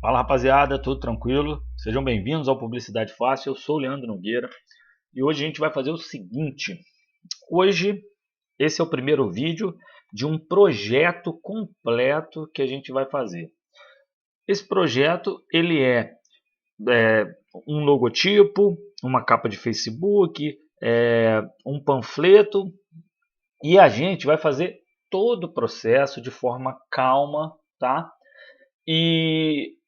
Fala rapaziada, tudo tranquilo? Sejam bem-vindos ao Publicidade Fácil, eu sou o Leandro Nogueira e hoje a gente vai fazer o seguinte. Hoje esse é o primeiro vídeo de um projeto completo que a gente vai fazer. Esse projeto ele é um logotipo, uma capa de Facebook, um panfleto e a gente vai fazer todo o processo de forma calma, tá? E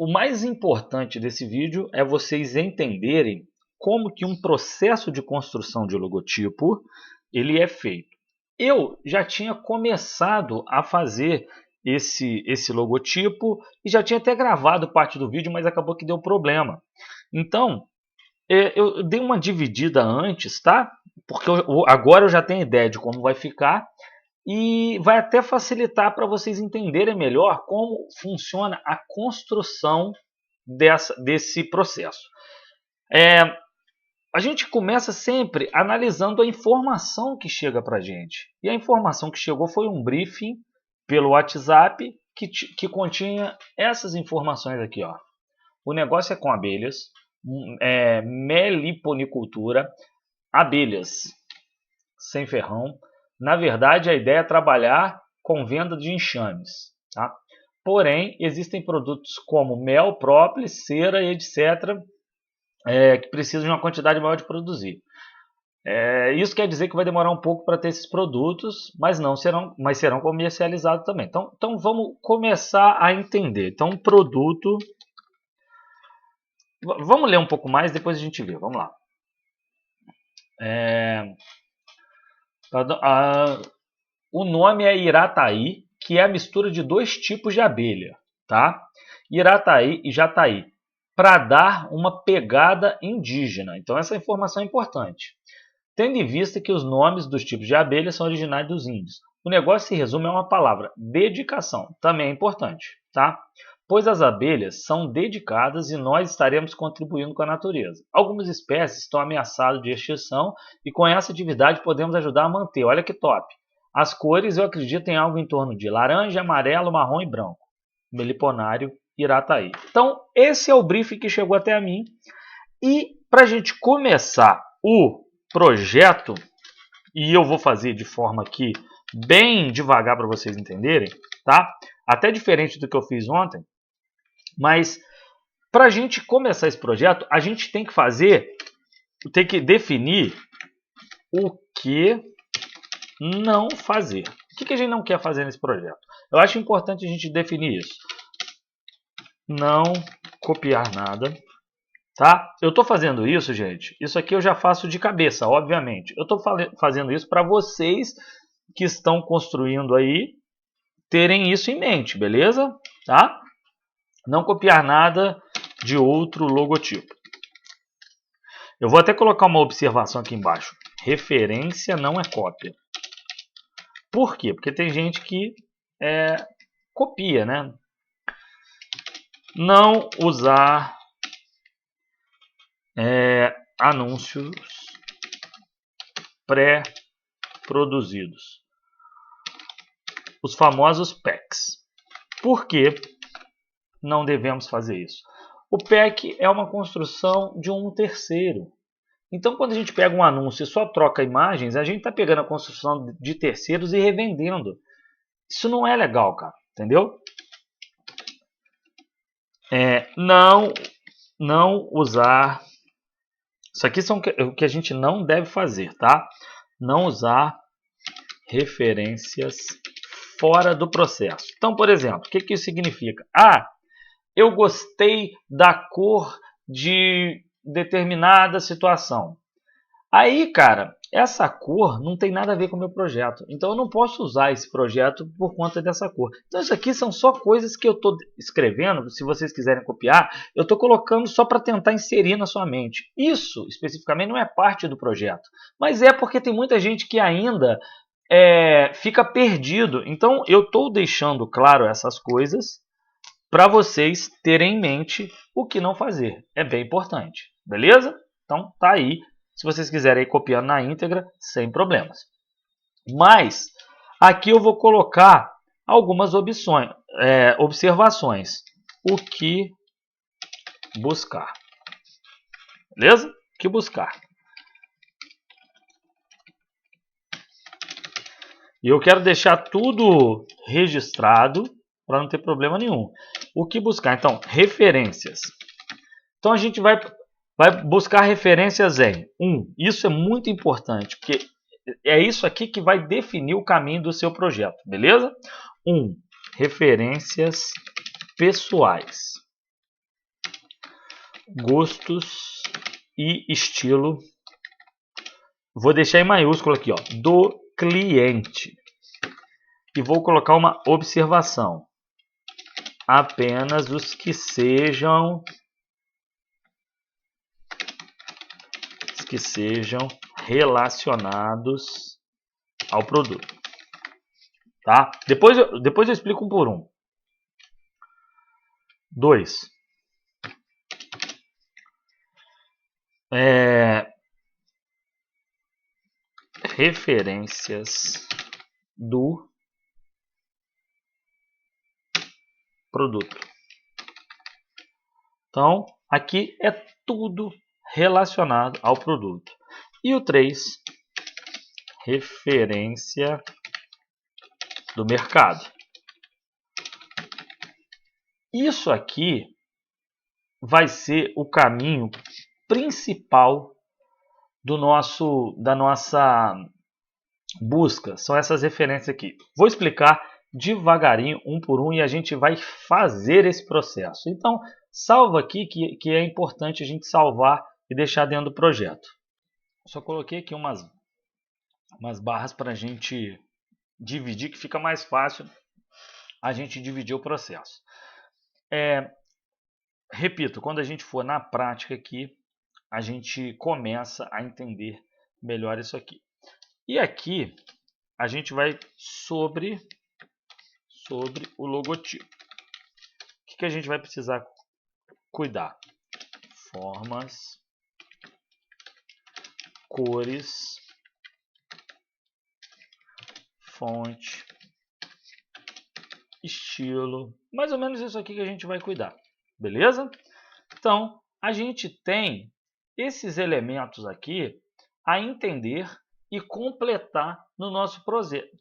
o mais importante desse vídeo é vocês entenderem como que um processo de construção de logotipo ele é feito. Eu já tinha começado a fazer esse logotipo e já tinha até gravado parte do vídeo, mas acabou que deu problema. Então, eu dei uma dividida antes, tá? Porque agora eu já tenho ideia de como vai ficar e vai até facilitar para vocês entenderem melhor como funciona a construção desse processo. A gente começa sempre analisando a informação que chega para a gente. E a informação que chegou foi um briefing pelo WhatsApp que continha essas informações aqui. Ó. O negócio é com abelhas, meliponicultura, abelhas sem ferrão. Na verdade, a ideia é trabalhar com venda de enxames. Tá? Porém, existem produtos como mel, própolis, cera, etc., que precisam de uma quantidade maior de produzir. Isso quer dizer que vai demorar um pouco para ter esses produtos, mas serão comercializados também. Então vamos começar a entender. Então, produto. Vamos ler um pouco mais, depois a gente vê. Vamos lá. O nome é Irataí, que é a mistura de dois tipos de abelha, tá? Irataí e Jataí, para dar uma pegada indígena. Então essa informação é importante. Tendo em vista que os nomes dos tipos de abelha são originários dos índios. O negócio se resume a uma palavra, dedicação, também é importante, tá? Pois as abelhas são dedicadas e nós estaremos contribuindo com a natureza. Algumas espécies estão ameaçadas de extinção e com essa atividade podemos ajudar a manter. Olha que top! As cores eu acredito em algo em torno de laranja, amarelo, marrom e branco. Meliponário, Irataí. Então esse é o briefing que chegou até a mim. E para a gente começar o projeto, e eu vou fazer de forma aqui bem devagar para vocês entenderem, tá? Até diferente do que eu fiz ontem, mas para a gente começar esse projeto, a gente tem que definir o que não fazer. O que a gente não quer fazer nesse projeto? Eu acho importante a gente definir isso. Não copiar nada. Tá? Eu estou fazendo isso, gente. Isso aqui eu já faço de cabeça, obviamente. Eu estou fazendo isso para vocês que estão construindo aí terem isso em mente, beleza? Tá? Não copiar nada de outro logotipo. Eu vou até colocar uma observação aqui embaixo. Referência não é cópia. Por quê? Porque tem gente que copia, né? Não usar anúncios pré-produzidos. Os famosos packs. Por que não devemos fazer isso? O pack é uma construção de um terceiro. Então, quando a gente pega um anúncio e só troca imagens, a gente está pegando a construção de terceiros e revendendo. Isso não é legal, cara. Entendeu? Não usar... Isso aqui são o que a gente não deve fazer, tá? Não usar referências fora do processo. Então, por exemplo, o que isso significa? Eu gostei da cor de determinada situação. Aí, cara, essa cor não tem nada a ver com o meu projeto. Então, eu não posso usar esse projeto por conta dessa cor. Então, isso aqui são só coisas que eu estou escrevendo. Se vocês quiserem copiar, eu estou colocando só para tentar inserir na sua mente. Isso, especificamente, não é parte do projeto. Mas é porque tem muita gente que ainda fica perdido. Então, eu estou deixando claro essas coisas para vocês terem em mente o que não fazer. É bem importante. Beleza? Então, tá aí. Se vocês quiserem ir copiando na íntegra, sem problemas. Mas, aqui eu vou colocar algumas observações. o que buscar. Beleza? O que buscar. E eu quero deixar tudo registrado para não ter problema nenhum. O que buscar? Então, referências. Então, a gente vai buscar referências em 1. Isso é muito importante, porque é isso aqui que vai definir o caminho do seu projeto, beleza? 1. Referências pessoais. Gostos e estilo. Vou deixar em maiúsculo aqui, ó, do cliente. E vou colocar uma observação. Apenas os que sejam relacionados ao produto. Tá? Depois eu explico um por um. 2. Referências do produto. Então, aqui é tudo relacionado ao produto. E o 3, referência do mercado. Isso aqui vai ser o caminho principal da nossa busca. São essas referências aqui. Vou explicar devagarinho, um por um, e a gente vai fazer esse processo. Então, salva aqui que é importante a gente salvar e deixar dentro do projeto. Só coloquei aqui umas barras para a gente dividir, que fica mais fácil a gente dividir o processo. Repito, quando a gente for na prática aqui, a gente começa a entender melhor isso aqui. E aqui a gente vai sobre o logotipo. O que a gente vai precisar cuidar? Formas, cores, fonte, estilo. Mais ou menos isso aqui que a gente vai cuidar. Beleza? Então, a gente tem esses elementos aqui a entender e completar no nosso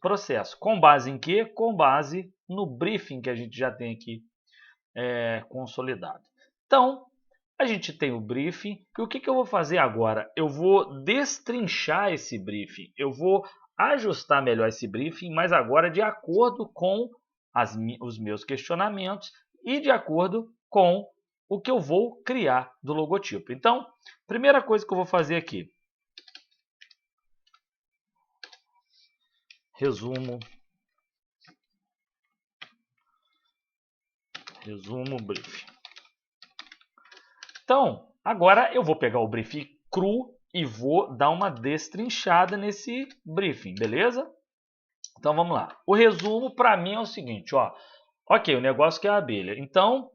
processo. Com base em quê? Com base no briefing que a gente já tem aqui consolidado. Então, a gente tem o briefing. E o que eu vou fazer agora? Eu vou destrinchar esse briefing. Eu vou ajustar melhor esse briefing, mas agora de acordo com os meus questionamentos e de acordo com o que eu vou criar do logotipo. Então, primeira coisa que eu vou fazer aqui. Resumo briefing. Então, agora eu vou pegar o briefing cru e vou dar uma destrinchada nesse briefing, beleza? Então vamos lá. O resumo para mim é o seguinte, ó. Ok, o negócio que é a abelha. Então,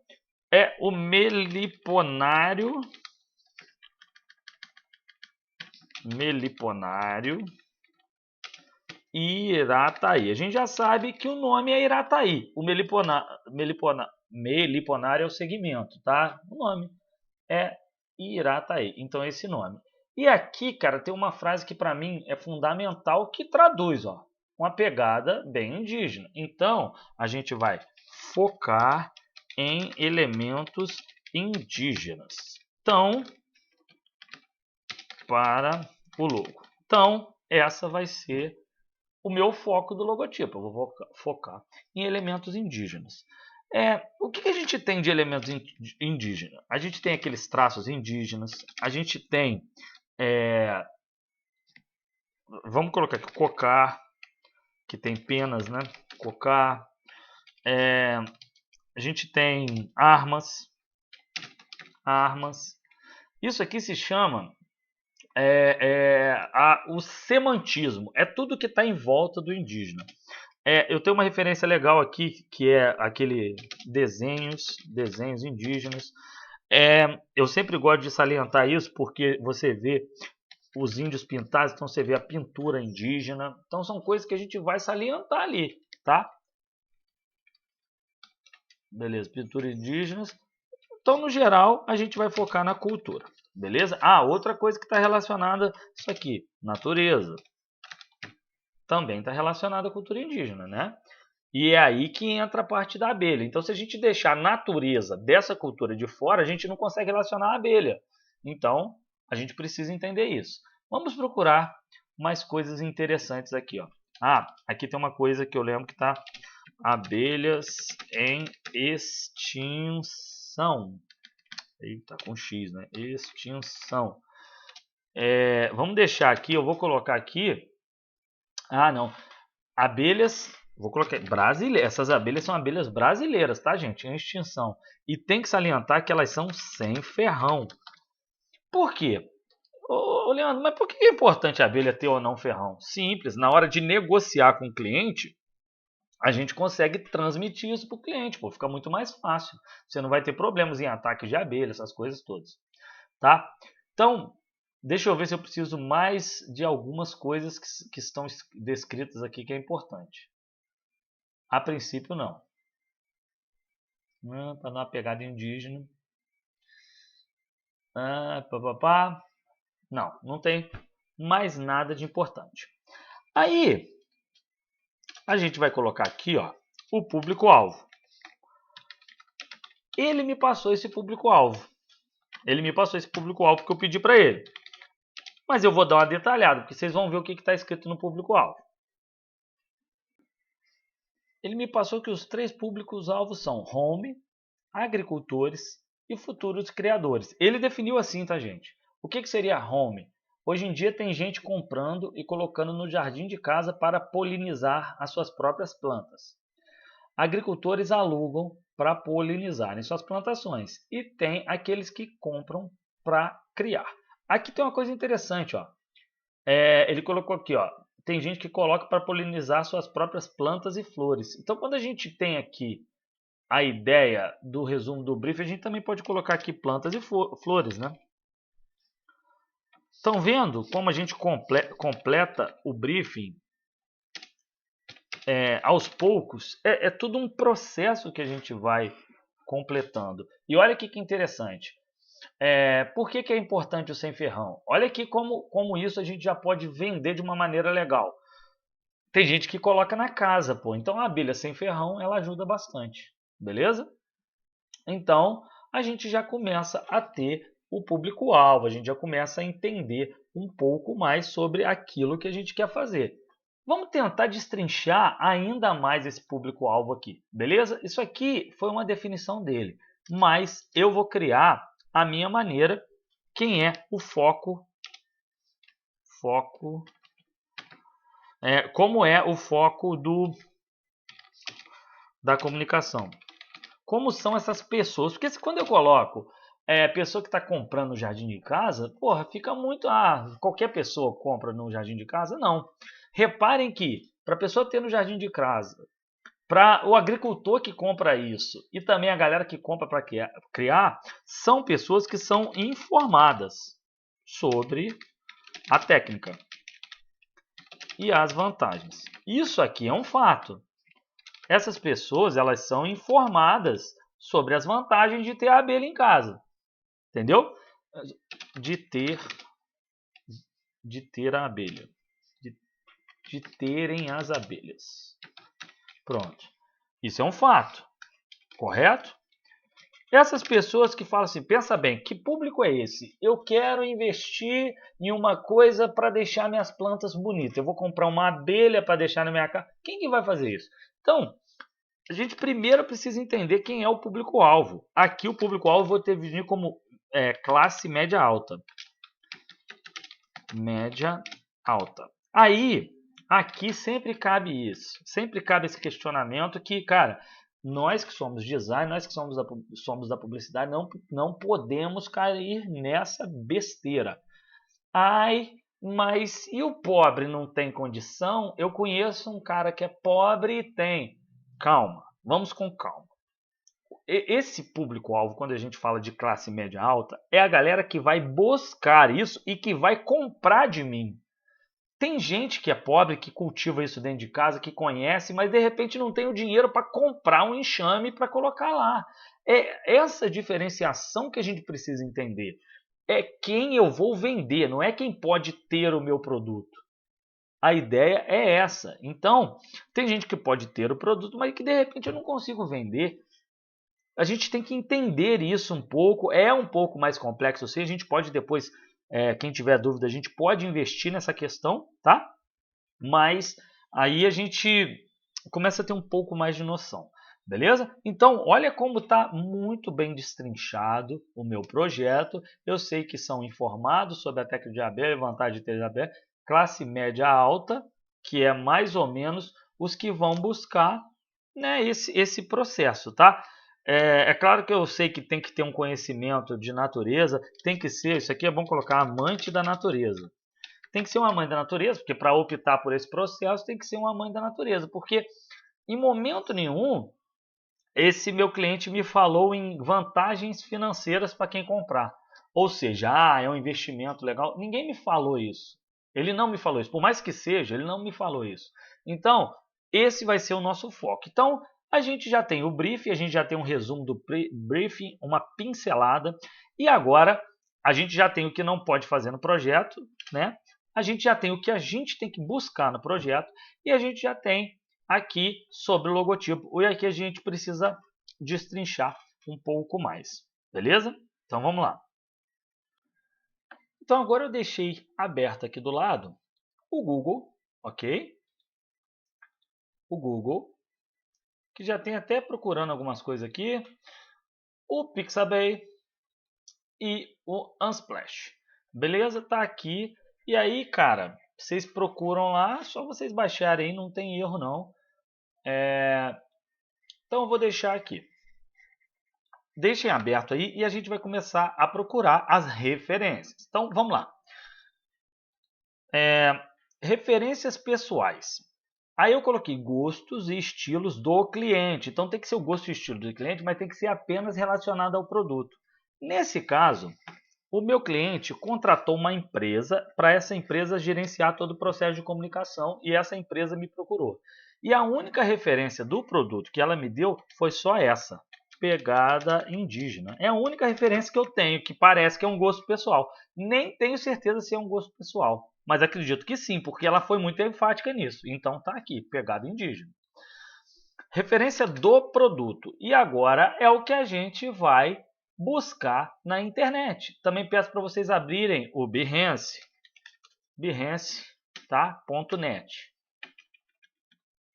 é o meliponário Irataí. A gente já sabe que o nome é Irataí. O meliponário é o segmento, tá? O nome é Irataí. Então é esse nome. E aqui, cara, tem uma frase que para mim é fundamental que traduz, ó, uma pegada bem indígena. Então, a gente vai focar em elementos indígenas. Então, para o logo. Então, essa vai ser o meu foco do logotipo. Eu vou focar em elementos indígenas. O que a gente tem de elementos indígenas? A gente tem aqueles traços indígenas, a gente tem, vamos colocar aqui, cocar, que tem penas, né? Cocar. A gente tem armas. Isso aqui se chama o semantismo. É tudo que está em volta do indígena. Eu tenho uma referência legal aqui, que é aquele desenhos indígenas. Eu sempre gosto de salientar isso, porque você vê os índios pintados, então você vê a pintura indígena. Então são coisas que a gente vai salientar ali, tá? Beleza, pintura indígenas. Então, no geral, a gente vai focar na cultura. Beleza? Ah, outra coisa que está relacionada a isso aqui, natureza. Também está relacionada à cultura indígena, né? E é aí que entra a parte da abelha. Então, se a gente deixar a natureza dessa cultura de fora, a gente não consegue relacionar a abelha. Então, a gente precisa entender isso. Vamos procurar mais coisas interessantes aqui, ó. Ah, aqui tem uma coisa que eu lembro que está abelhas em extinção. Eita, com X, né? Extinção. Vamos deixar aqui, eu vou colocar aqui. Ah, não. Abelhas, vou colocar brasileiras. Essas abelhas são abelhas brasileiras, tá, gente? Em extinção. E tem que salientar que elas são sem ferrão. Por quê? Ô, Leandro, mas por que é importante a abelha ter ou não ferrão? Simples, na hora de negociar com o cliente, a gente consegue transmitir isso para o cliente, pô, fica muito mais fácil. Você não vai ter problemas em ataques de abelha, essas coisas todas, tá? Então, deixa eu ver se eu preciso mais de algumas coisas que estão descritas aqui que é importante. A princípio, não. Para dar uma pegada indígena. Não, não tem mais nada de importante. Aí, a gente vai colocar aqui, ó, o público-alvo. Ele me passou esse público-alvo. Ele me passou esse público-alvo que eu pedi para ele. Mas eu vou dar uma detalhada, porque vocês vão ver o que está escrito no público-alvo. Ele me passou que os 3 públicos-alvos são home, agricultores e futuros criadores. Ele definiu assim, tá, gente? O que seria home? Hoje em dia tem gente comprando e colocando no jardim de casa para polinizar as suas próprias plantas. Agricultores alugam para polinizarem suas plantações. E tem aqueles que compram para criar. Aqui tem uma coisa interessante, ó. Ele colocou aqui, ó. Tem gente que coloca para polinizar suas próprias plantas e flores. Então, quando a gente tem aqui a ideia do resumo do briefing, a gente também pode colocar aqui plantas e flores, né? Estão vendo como a gente completa o briefing aos poucos? É tudo um processo que a gente vai completando. E olha aqui que interessante. Por que é importante o sem ferrão? Olha aqui como isso a gente já pode vender de uma maneira legal. Tem gente que coloca na casa, pô. Então a abelha sem ferrão ela ajuda bastante, beleza? Então a gente já começa a ter o público-alvo, a gente já começa a entender um pouco mais sobre aquilo que a gente quer fazer. Vamos tentar destrinchar ainda mais esse público-alvo aqui, beleza? Isso aqui foi uma definição dele, mas eu vou criar a minha maneira, quem é o foco, como é o foco da comunicação. Como são essas pessoas? Porque quando eu coloco pessoa que está comprando no jardim de casa, porra, fica muito... qualquer pessoa compra no jardim de casa? Não. Reparem que para a pessoa ter no jardim de casa, para o agricultor que compra isso e também a galera que compra para criar, são pessoas que são informadas sobre a técnica e as vantagens. Isso aqui é um fato. Essas pessoas elas são informadas sobre as vantagens de ter a abelha em casa. Entendeu? De ter a abelha. De terem as abelhas. Pronto. Isso é um fato. Correto? Essas pessoas que falam assim, pensa bem, que público é esse? Eu quero investir em uma coisa para deixar minhas plantas bonitas. Eu vou comprar uma abelha para deixar na minha casa. Quem que vai fazer isso? Então, a gente primeiro precisa entender quem é o público-alvo. Aqui o público-alvo vou ter definir como classe média alta. Média alta. Aí, aqui sempre cabe isso. Sempre cabe esse questionamento que, cara, nós que somos design, nós que somos da publicidade, não podemos cair nessa besteira. Ai, mas e o pobre não tem condição? Eu conheço um cara que é pobre e tem. Calma, vamos com calma. Esse público-alvo, quando a gente fala de classe média alta, é a galera que vai buscar isso e que vai comprar de mim. Tem gente que é pobre, que cultiva isso dentro de casa, que conhece, mas de repente não tem o dinheiro para comprar um enxame para colocar lá. É essa diferenciação que a gente precisa entender. É quem eu vou vender, não é quem pode ter o meu produto. A ideia é essa. Então, tem gente que pode ter o produto, mas que de repente eu não consigo vender. A gente tem que entender isso um pouco. É um pouco mais complexo, assim. A gente pode depois, quem tiver dúvida, a gente pode investir nessa questão, tá? Mas aí a gente começa a ter um pouco mais de noção, beleza? Então, olha como está muito bem destrinchado o meu projeto. Eu sei que são informados sobre a técnica de abelha, vantagem de ter abelha, classe média alta, que é mais ou menos os que vão buscar, né, esse processo, tá? É claro que eu sei que tem que ter um conhecimento de natureza, tem que ser, isso aqui é bom colocar, amante da natureza. Tem que ser uma mãe da natureza, porque para optar por esse processo tem que ser uma mãe da natureza, porque em momento nenhum esse meu cliente me falou em vantagens financeiras para quem comprar. Ou seja, é um investimento legal. Ninguém me falou isso. Ele não me falou isso. Por mais que seja, ele não me falou isso. Então, esse vai ser o nosso foco. Então, a gente já tem o briefing, a gente já tem um resumo do briefing, uma pincelada. E agora, a gente já tem o que não pode fazer no projeto, né? A gente já tem o que a gente tem que buscar no projeto e a gente já tem aqui sobre o logotipo. E aqui a gente precisa destrinchar um pouco mais, beleza? Então vamos lá. Então agora eu deixei aberto aqui do lado o Google, ok? O Google, que já tem até procurando algumas coisas aqui, o Pixabay e o Unsplash. Beleza? Tá aqui. E aí, cara, vocês procuram lá, só vocês baixarem aí, não tem erro não. Então eu vou deixar aqui. Deixem aberto aí e a gente vai começar a procurar as referências. Então vamos lá. Referências pessoais. Aí eu coloquei gostos e estilos do cliente. Então tem que ser o gosto e estilo do cliente, mas tem que ser apenas relacionado ao produto. Nesse caso, o meu cliente contratou uma empresa para essa empresa gerenciar todo o processo de comunicação e essa empresa me procurou. E a única referência do produto que ela me deu foi só essa, pegada indígena. É a única referência que eu tenho, que parece que é um gosto pessoal. Nem tenho certeza se é um gosto pessoal, mas acredito que sim, porque ela foi muito enfática nisso. Então tá aqui, pegada indígena. Referência do produto. E agora é o que a gente vai buscar na internet. Também peço para vocês abrirem o Behance, tá? .net.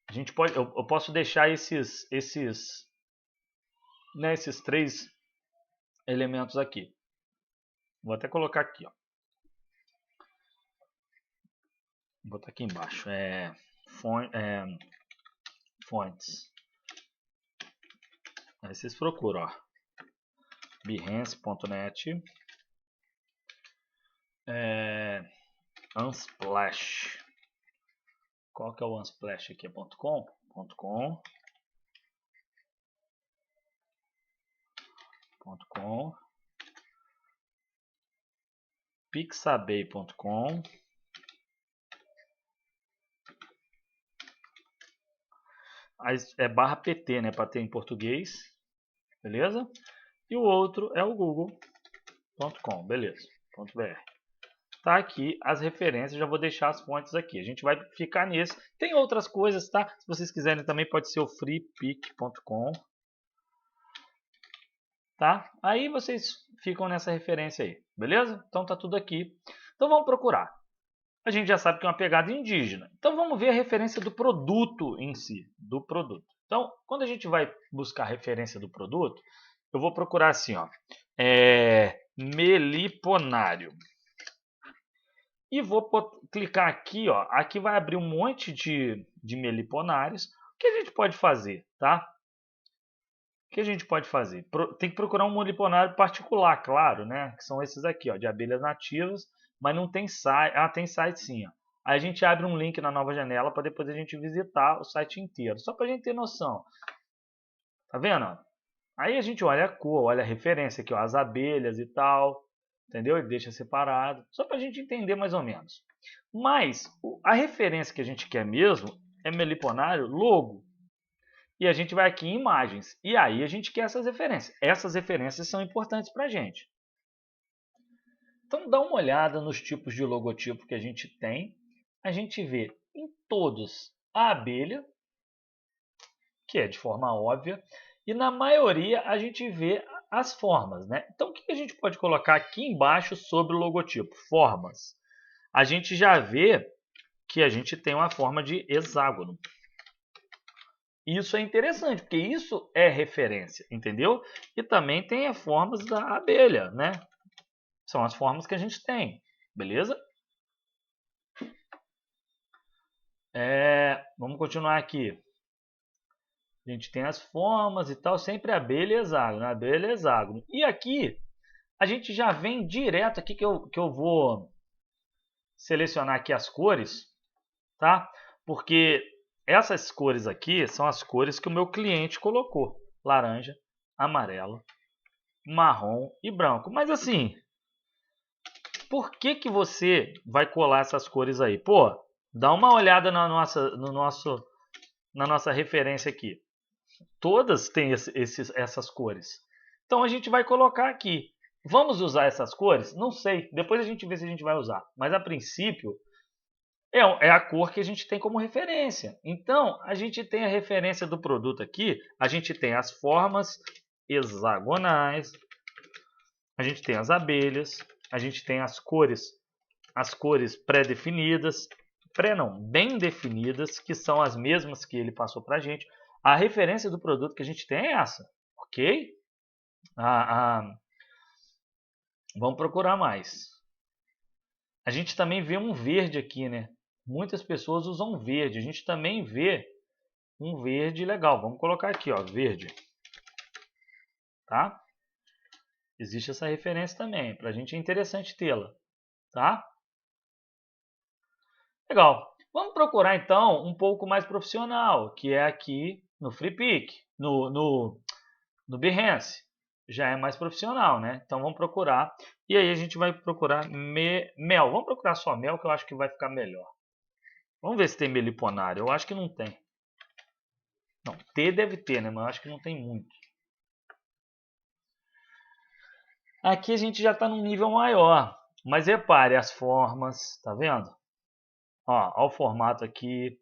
A gente pode, eu posso deixar esses três elementos aqui. Vou até colocar aqui, ó. Vou botar aqui embaixo. Fontes. Aí vocês procuram, ó. Behance.net. Unsplash. Qual que é o Unsplash aqui? É .com? .com. Pixabay.com. É barra PT, né? Para ter em português. Beleza? E o outro é o google.com. Beleza. .br. Tá aqui as referências, já vou deixar as fontes aqui. A gente vai ficar nesse. Tem outras coisas, tá? Se vocês quiserem também pode ser o freepic.com. Tá? Aí vocês ficam nessa referência aí, beleza? Então tá tudo aqui. Então vamos procurar. A gente já sabe que é uma pegada indígena. Então vamos ver a referência do produto em si, do produto. Então, quando a gente vai buscar a referência do produto, eu vou procurar assim, ó, meliponário. E vou clicar aqui, ó, aqui vai abrir um monte de meliponários. O que a gente pode fazer, tá? O que a gente pode fazer? Tem que procurar um meliponário particular, claro, né? Que são esses aqui, ó, de abelhas nativas, mas não tem site. Ah, tem site sim, ó. Aí a gente abre um link na nova janela para depois a gente visitar o site inteiro, só para a gente ter noção. Tá vendo? Aí a gente olha a cor, olha a referência aqui, ó, as abelhas e tal. entendeu? Ele deixa separado, só para a gente entender mais ou menos. Mas a referência que a gente quer mesmo é meliponário logo. E a gente vai aqui em imagens. E aí a gente quer essas referências. Essas referências são importantes para a gente. Então dá uma olhada nos tipos de logotipo que a gente tem. A gente vê em todos a abelha, que é de forma óbvia. E na maioria a gente vê as formas, né? Então o que a gente pode colocar aqui embaixo sobre o logotipo? Formas. A gente já vê que a gente tem uma forma de hexágono. Isso é interessante, porque isso é referência, entendeu? E também tem as formas da abelha, né? São as formas que a gente tem, beleza? Vamos continuar aqui. A gente tem as formas e tal, sempre abelha e hexágono, abelha e hexágono. E aqui, a gente já vem direto aqui que eu vou selecionar aqui as cores, tá? Porque essas cores aqui são as cores que o meu cliente colocou. Laranja, amarelo, marrom e branco. Mas assim, por que você vai colar essas cores aí? Pô, dá uma olhada na nossa referência aqui. Todas têm essas cores. Então a gente vai colocar aqui. Vamos usar essas cores? Não sei. Depois a gente vê se a gente vai usar. Mas a princípio é a cor que a gente tem como referência. Então a gente tem a referência do produto aqui. A gente tem as formas hexagonais. A gente tem as abelhas. A gente tem as cores pré-definidas, bem definidas, que são as mesmas que ele passou para a gente. A referência do produto que a gente tem é essa, ok? Vamos procurar mais. A gente também vê um verde aqui, né? Muitas pessoas usam verde. A gente também vê um verde legal. Vamos colocar aqui, ó, verde. Tá? Existe essa referência também. Para a gente é interessante tê-la. Tá? Legal. Vamos procurar então um pouco mais profissional, que é aqui no FreePic, no Behance. Já é mais profissional, né? Então vamos procurar. E aí a gente vai procurar mel. Vamos procurar só mel, que eu acho que vai ficar melhor. Vamos ver se tem meliponário. Eu acho que não tem. Não, T deve ter, né? Mas eu acho que não tem muito. Aqui a gente já está num nível maior. Mas repare as formas, tá vendo? Ó o formato aqui.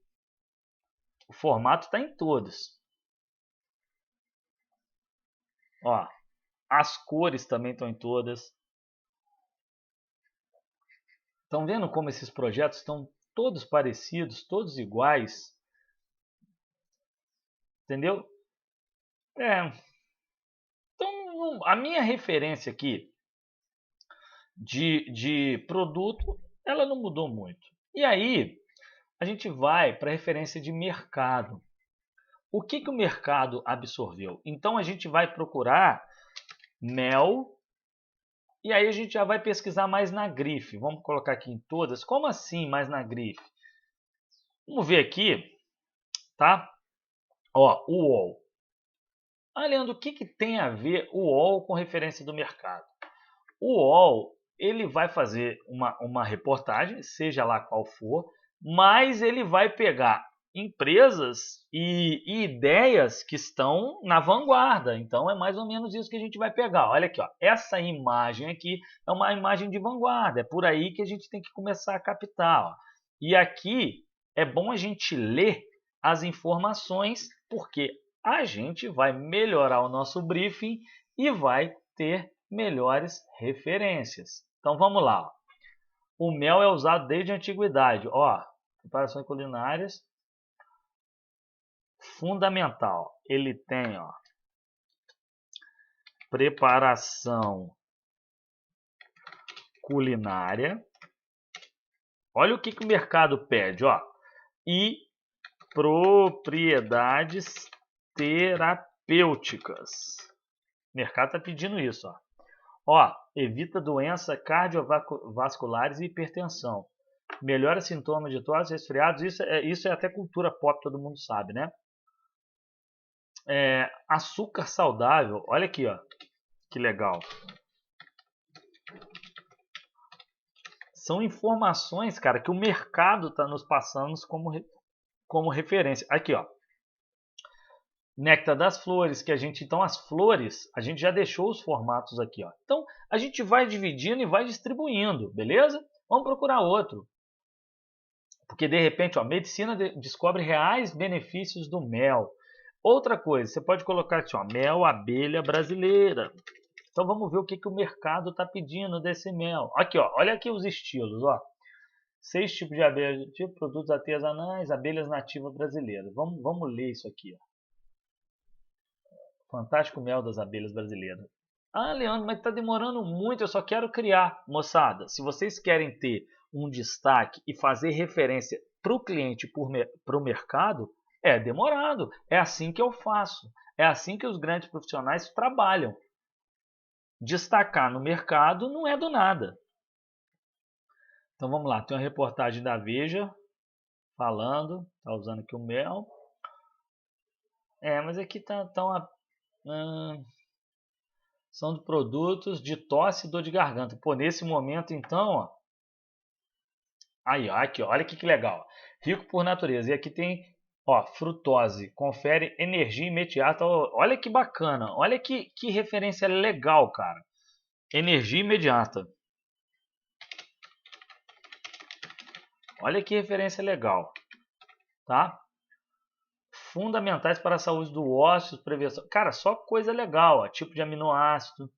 O formato está em todos. Ó, as cores também estão em todas. Estão vendo como esses projetos estão todos parecidos, todos iguais? Entendeu? Então, a minha referência aqui de produto, ela não mudou muito. E aí, a gente vai para a referência de mercado. O que o mercado absorveu? Então, a gente vai procurar mel. E aí a gente já vai pesquisar mais na grife. Vamos colocar aqui em todas. Como assim mais na grife? Vamos ver aqui, tá? Ó, o UOL. Leandro, o que tem a ver o UOL com referência do mercado? O UOL, ele vai fazer uma reportagem, seja lá qual for, mas ele vai pegar empresas e ideias que estão na vanguarda. Então é mais ou menos isso que a gente vai pegar. Olha aqui, ó, essa imagem aqui é uma imagem de vanguarda. É por aí que a gente tem que começar a captar. Ó. E aqui é bom a gente ler as informações, porque a gente vai melhorar o nosso briefing e vai ter melhores referências. Então vamos lá. Ó. O mel é usado desde a antiguidade. Ó, preparações culinárias. Fundamental. Ele tem, ó, preparação culinária. Olha o que o mercado pede, ó. E propriedades terapêuticas. O mercado está pedindo isso, ó. Ó, evita doenças cardiovasculares e hipertensão. Melhora sintomas de tosse, resfriados. Isso é até cultura pop, todo mundo sabe, né? Açúcar saudável. Olha aqui, ó. Que legal. São informações, cara, que o mercado está nos passando como referência. Aqui, ó. Néctar das flores, que a gente, então as flores, a gente já deixou os formatos aqui, ó. Então a gente vai dividindo e vai distribuindo, beleza? Vamos procurar outro. Porque de repente, ó, medicina descobre reais benefícios do mel. Outra coisa, você pode colocar aqui, ó, mel abelha brasileira. Então vamos ver o que o mercado está pedindo desse mel. Aqui, ó, olha aqui os estilos, ó. 6 tipos de abelha, tipo produtos artesanais, abelhas nativas brasileiras. Vamos ler isso aqui, ó. Fantástico mel das abelhas brasileiras. Ah, Leandro, mas está demorando muito, eu só quero criar. Moçada, se vocês querem ter um destaque e fazer referência para o cliente, para o mercado, é demorado. É assim que eu faço. É assim que os grandes profissionais trabalham. Destacar no mercado não é do nada. Então vamos lá, tem uma reportagem da Veja falando, tá usando aqui o mel. Mas aqui tá uma... são de produtos de tosse e dor de garganta. Pô, nesse momento então, ó. Aí, ó, aqui, ó, olha que legal. Rico por natureza. E aqui tem, ó, frutose. Confere energia imediata. Olha que bacana. Olha que referência legal, cara. Energia imediata. Olha que referência legal. Tá? Fundamentais para a saúde do ósseo, prevenção. Cara, só coisa legal, ó. Tipo de aminoácido,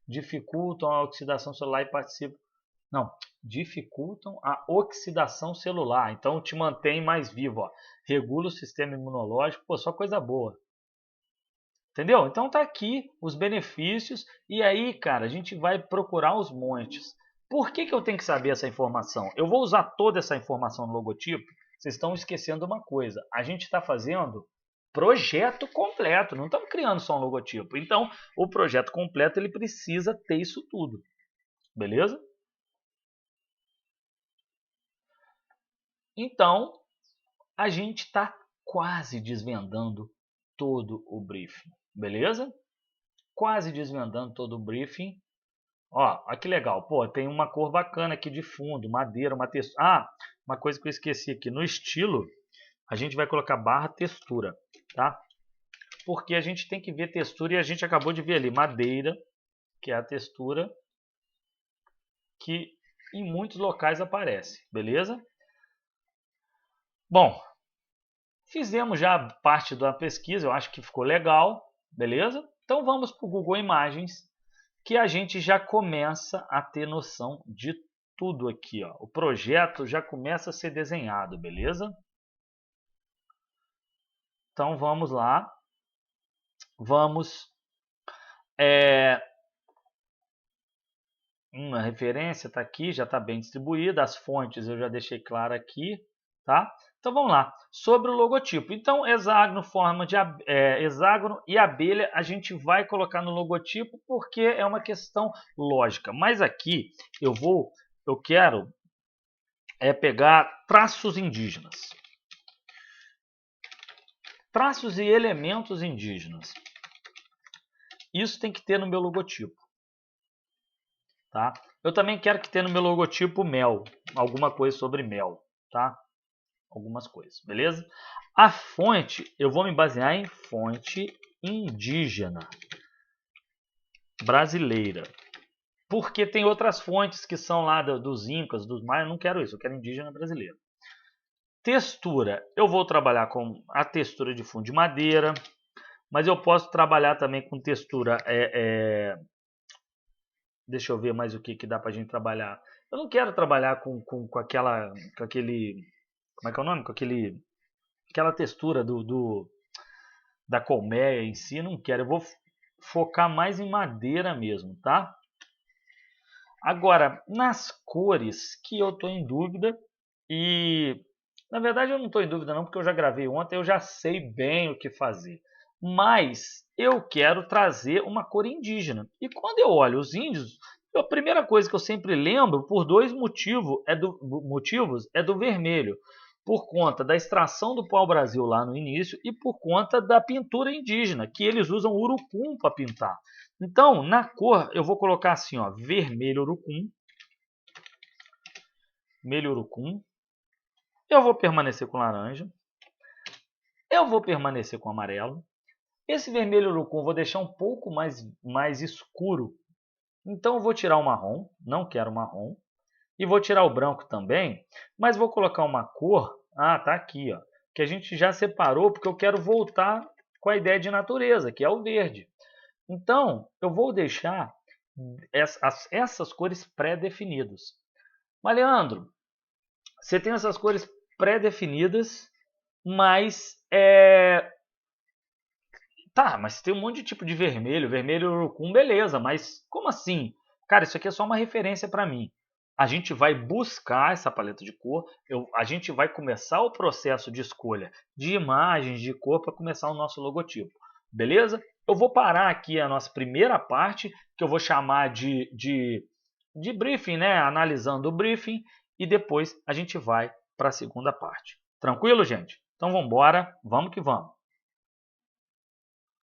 dificultam a oxidação celular e participam. Não, dificultam a oxidação celular. Então te mantém mais vivo, ó. Regula o sistema imunológico, pô, só coisa boa. Entendeu? Então tá aqui os benefícios e aí, cara, a gente vai procurar os montes. Por que eu tenho que saber essa informação? Eu vou usar toda essa informação no logotipo? Vocês estão esquecendo uma coisa. A gente está fazendo projeto completo, não estamos criando só um logotipo. Então, o projeto completo ele precisa ter isso tudo. Beleza? Então, a gente está quase desvendando todo o briefing. Beleza? Quase desvendando todo o briefing. Ó, olha que legal. Pô, tem uma cor bacana aqui de fundo, madeira, uma textura. Ah, uma coisa que eu esqueci aqui. No estilo, a gente vai colocar barra textura, tá? Porque a gente tem que ver textura e a gente acabou de ver ali madeira, que é a textura que em muitos locais aparece, beleza? Bom, fizemos já parte da pesquisa, eu acho que ficou legal, beleza? Então vamos para o Google Imagens, que a gente já começa a ter noção de tudo aqui, ó. O projeto já começa a ser desenhado, beleza? Então vamos lá. Vamos... Uma referência está aqui, já está bem distribuída. As fontes eu já deixei claro aqui, tá? Então vamos lá. Sobre o logotipo. Então, hexágono, forma de hexágono e abelha a gente vai colocar no logotipo porque é uma questão lógica. Mas aqui eu quero pegar traços indígenas. Traços e elementos indígenas. Isso tem que ter no meu logotipo. Tá? Eu também quero que tenha no meu logotipo mel, alguma coisa sobre mel, tá? Algumas coisas, beleza? A fonte, eu vou me basear em fonte indígena brasileira. Porque tem outras fontes que são lá dos incas, dos maias, eu não quero isso, eu quero indígena brasileira. Textura, eu vou trabalhar com a textura de fundo de madeira, mas eu posso trabalhar também com textura deixa eu ver mais o que dá pra gente trabalhar. Eu não quero trabalhar com aquele... Como é que é o nome? Com aquela textura da colmeia em si, não quero. Eu vou focar mais em madeira mesmo, tá? Agora, nas cores que eu tô em dúvida e... Na verdade eu não estou em dúvida não, porque eu já gravei ontem, eu já sei bem o que fazer. Mas eu quero trazer uma cor indígena. E quando eu olho os índios, a primeira coisa que eu sempre lembro, por dois motivos, é do vermelho. Por conta da extração do pau-brasil lá no início e por conta da pintura indígena, que eles usam urucum para pintar. Então, na cor, eu vou colocar assim, ó, vermelho urucum. vermelho urucum. Eu vou permanecer com laranja. Eu vou permanecer com amarelo. Esse vermelho urucum eu vou deixar um pouco mais escuro. Então eu vou tirar o marrom, não quero marrom. E vou tirar o branco também, mas vou colocar uma cor, tá aqui, ó, que a gente já separou, porque eu quero voltar com a ideia de natureza, que é o verde. Então, eu vou deixar essas cores pré-definidas. Mas, Leandro, você tem essas cores pré-definidas, mas tá, mas tem um monte de tipo de vermelho, vermelho urucum, beleza, mas como assim? Cara, isso aqui é só uma referência para mim. A gente vai buscar essa paleta de cor, a gente vai começar o processo de escolha de imagens de cor para começar o nosso logotipo, beleza? Eu vou parar aqui a nossa primeira parte, que eu vou chamar de briefing, né? Analisando o briefing, e depois a gente vai para a segunda parte. Tranquilo, gente? Então vamos embora, vamos que vamos.